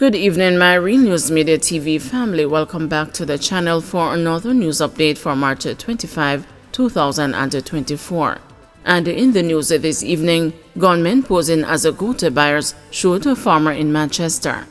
Good evening, my Real News Media TV family. Welcome back to the channel for another news update for March 25, 2024. And in the news this evening, gunmen posing as a goat buyers shoot a farmer in Manchester.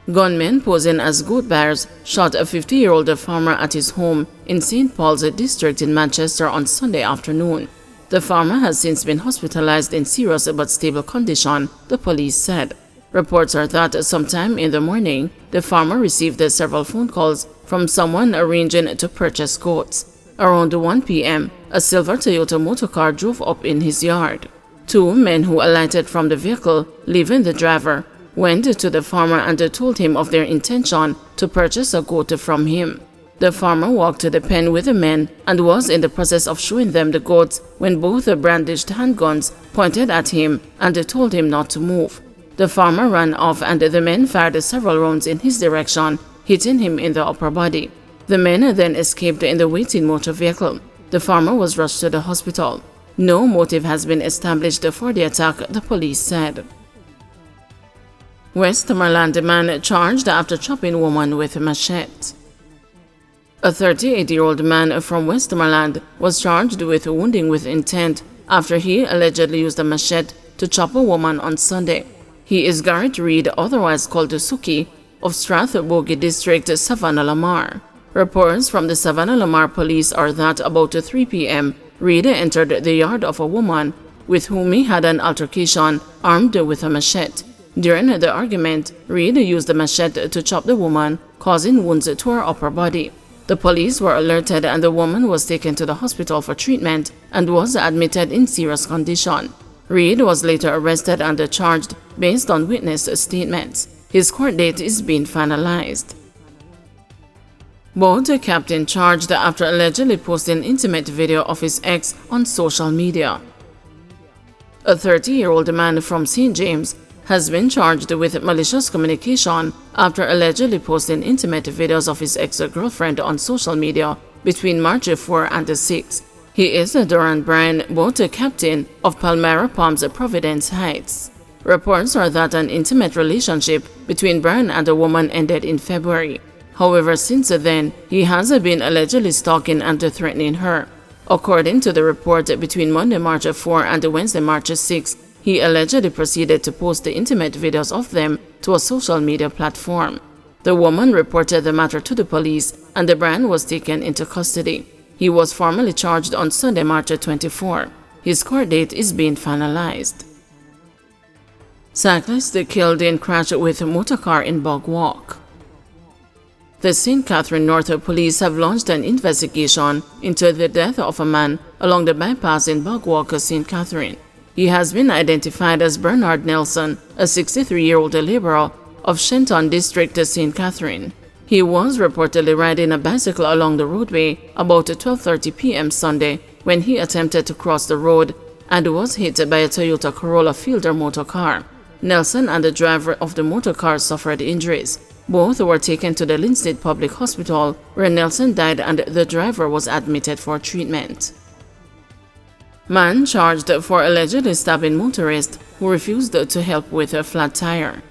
Gunmen posing as goat buyers shot a 50-year-old farmer at his home in St. Paul's district in Manchester on Sunday afternoon. The farmer has since been hospitalized in serious but stable condition, the police said. Reports are that sometime in the morning, the farmer received several phone calls from someone arranging to purchase goats. Around 1 p.m., a silver Toyota motorcar drove up in his yard. Two men who alighted from the vehicle, leaving the driver, went to the farmer and told him of their intention to purchase a goat from him. The farmer walked to the pen with the men and was in the process of showing them the goats when both brandished handguns pointed at him and told him not to move. The farmer ran off and the men fired several rounds in his direction, hitting him in the upper body. The men then escaped in the waiting motor vehicle. The farmer was rushed to the hospital. No motive has been established for the attack, the police said. Westmoreland man charged after chopping woman with a machete. A 38-year-old man from Westmoreland was charged with wounding with intent after he allegedly used a machete to chop a woman on Sunday. He is Garrett Reed, otherwise called Suki, of Strathbogie District, Savannah-Lamar. Reports from the Savannah-Lamar police are that about 3 p.m., Reed entered the yard of a woman with whom he had an altercation armed with a machete. During the argument, Reed used the machete to chop the woman, causing wounds to her upper body. The police were alerted and the woman was taken to the hospital for treatment and was admitted in serious condition. Reed was later arrested and charged based on witness statements. His court date is being finalized. Boat captain charged after allegedly posting intimate video of his ex on social media. A 30-year-old man from St. James has been charged with malicious communication after allegedly posting intimate videos of his ex-girlfriend on social media between March 4 and 6. He is Duran Bryan, boat captain of Palmyra Palms, Providence Heights. Reports are that an intimate relationship between Bryan and the woman ended in February. However, since then, he has been allegedly stalking and threatening her. According to the report, between Monday, March 4 and Wednesday, March 6, he allegedly proceeded to post the intimate videos of them to a social media platform. The woman reported the matter to the police and Bryan was taken into custody. He was formally charged on Sunday, March 24. His court date is being finalized. Cyclist killed in crash with motorcar in Bog Walk. The St. Catherine North Police have launched an investigation into the death of a man along the bypass in Bog Walk, St. Catherine. He has been identified as Bernard Nelson, a 63-year-old laborer of Shenton District, St. Catherine. He was reportedly riding a bicycle along the roadway about 12:30 p.m. Sunday when he attempted to cross the road and was hit by a Toyota Corolla Fielder motor car. Nelson and the driver of the motor car suffered injuries. Both were taken to the Linstead Public Hospital, where Nelson died and the driver was admitted for treatment. Man charged for allegedly stabbing motorist who refused to help with a flat tire.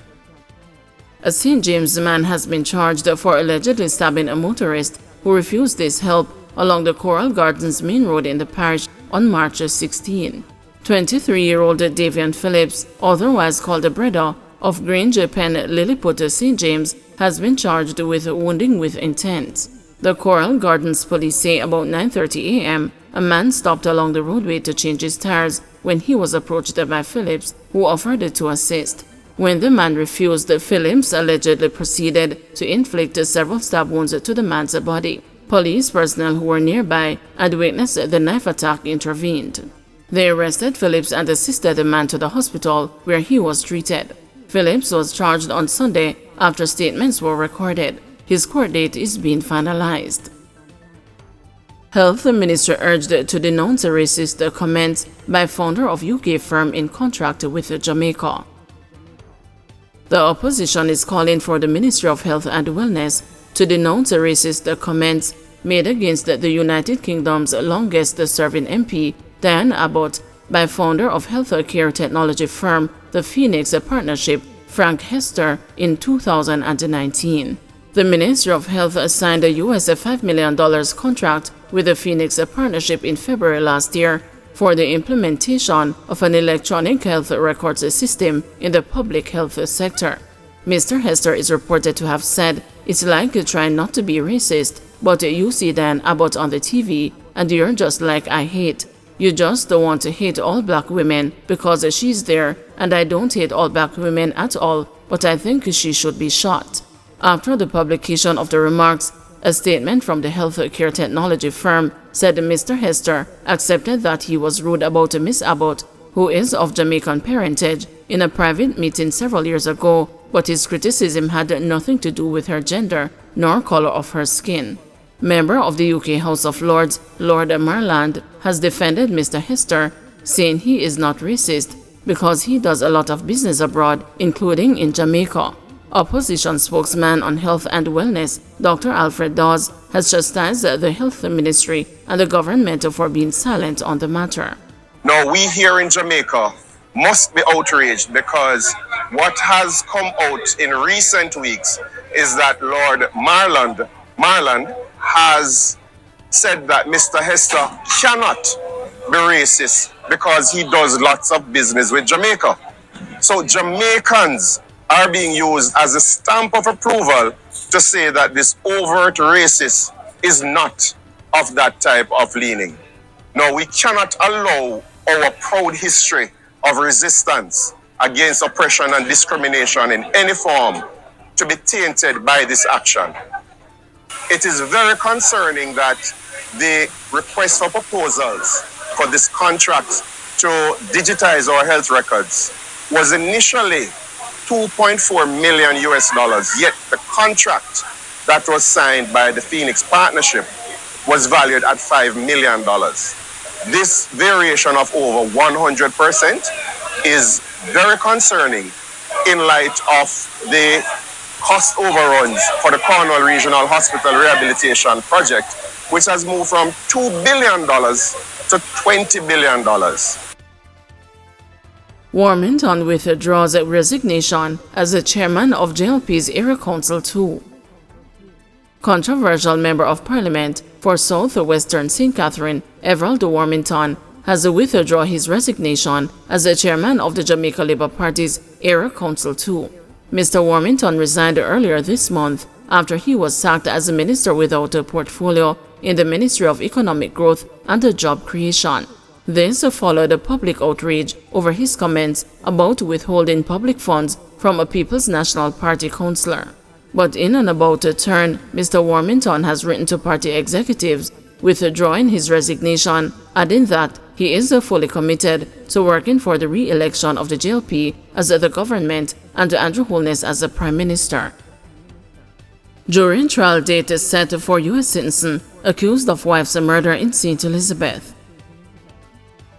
A St. James man has been charged for allegedly stabbing a motorist who refused his help along the Coral Gardens main road in the parish on March 16. 23-year-old Davian Phillips, otherwise called Breda, of Grange Pen, Lilliput, St. James, has been charged with wounding with intent. The Coral Gardens police say about 9:30 a.m., a man stopped along the roadway to change his tires when he was approached by Phillips, who offered to assist. When the man refused, Phillips allegedly proceeded to inflict several stab wounds to the man's body. Police personnel who were nearby and witnessed the knife attack intervened. They arrested Phillips and assisted the man to the hospital where he was treated. Phillips was charged on Sunday after statements were recorded. His court date is being finalized. Health Minister urged to denounce racist comments by founder of UK firm in contract with Jamaica. The opposition is calling for the Ministry of Health and Wellness to denounce racist comments made against the United Kingdom's longest-serving MP, Diane Abbott, by founder of healthcare technology firm the Phoenix Partnership Frank Hester, in 2019. The Ministry of Health signed a US $5 million contract with the Phoenix Partnership in February last year for the implementation of an electronic health records system in the public health sector. Mr. Hester is reported to have said, "It's like trying not to be racist, but you see Dan Abbott on the TV and you're just like, I hate. You just don't want to hate all black women because she's there, and I don't hate all black women at all, but I think she should be shot." After the publication of the remarks, a statement from the healthcare technology firm said Mr. Hester accepted that he was rude about Miss Abbott, who is of Jamaican parentage, in a private meeting several years ago, but his criticism had nothing to do with her gender nor color of her skin. Member of the UK House of Lords, Lord Westmoreland, has defended Mr. Hester, saying he is not racist because he does a lot of business abroad, including in Jamaica. Opposition spokesman on health and wellness, Dr. Alfred Dawes, has chastised the health ministry and the government for being silent on the matter. Now, we here in Jamaica must be outraged because what has come out in recent weeks is that Lord Westmoreland has said that Mr. Hester cannot be racist because he does lots of business with Jamaica. So Jamaicans are being used as a stamp of approval to say that this overt racist is not of that type of leaning. Now, we cannot allow our proud history of resistance against oppression and discrimination in any form to be tainted by this action. It is very concerning that the request for proposals for this contract to digitize our health records was initially $2.4 million US, yet the contract that was signed by the Phoenix Partnership was valued at $5 million. This variation of over 100% is very concerning in light of the cost overruns for the Cornwall Regional Hospital Rehabilitation Project, which has moved from $2 billion to $20 billion. Warmington withdraws resignation as the chairman of JLP's Area Council 2. Controversial Member of Parliament for South Western St. Catherine, Everald Warmington, has withdrawn his resignation as the chairman of the Jamaica Labour Party's Area Council 2. Mr. Warmington resigned earlier this month after he was sacked as a minister without a portfolio in the Ministry of Economic Growth and Job Creation. This followed a public outrage over his comments about withholding public funds from a People's National Party councillor. But in an about-turn, Mr. Warmington has written to party executives withdrawing his resignation, adding that he is fully committed to working for the re-election of the JLP as the government and Andrew Holness as the Prime Minister. Jury trial date is set for U.S. citizen accused of wife's murder in St. Elizabeth.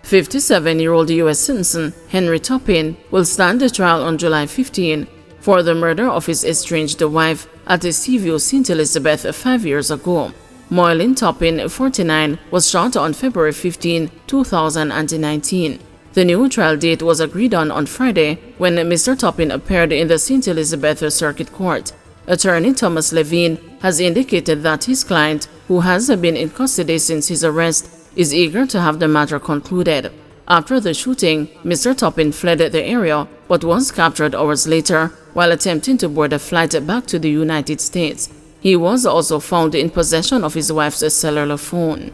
57-year-old U.S. citizen Henry Toppin will stand trial on July 15 for the murder of his estranged wife at Seaview, St. Elizabeth 5 years ago. Moylin Toppin, 49, was shot on February 15, 2019. The new trial date was agreed on Friday when Mr. Toppin appeared in the St. Elizabeth Circuit Court. Attorney Thomas Levine has indicated that his client, who has been in custody since his arrest, is eager to have the matter concluded. After the shooting, Mr. Toppin fled the area but was captured hours later while attempting to board a flight back to the United States. He was also found in possession of his wife's cellular phone.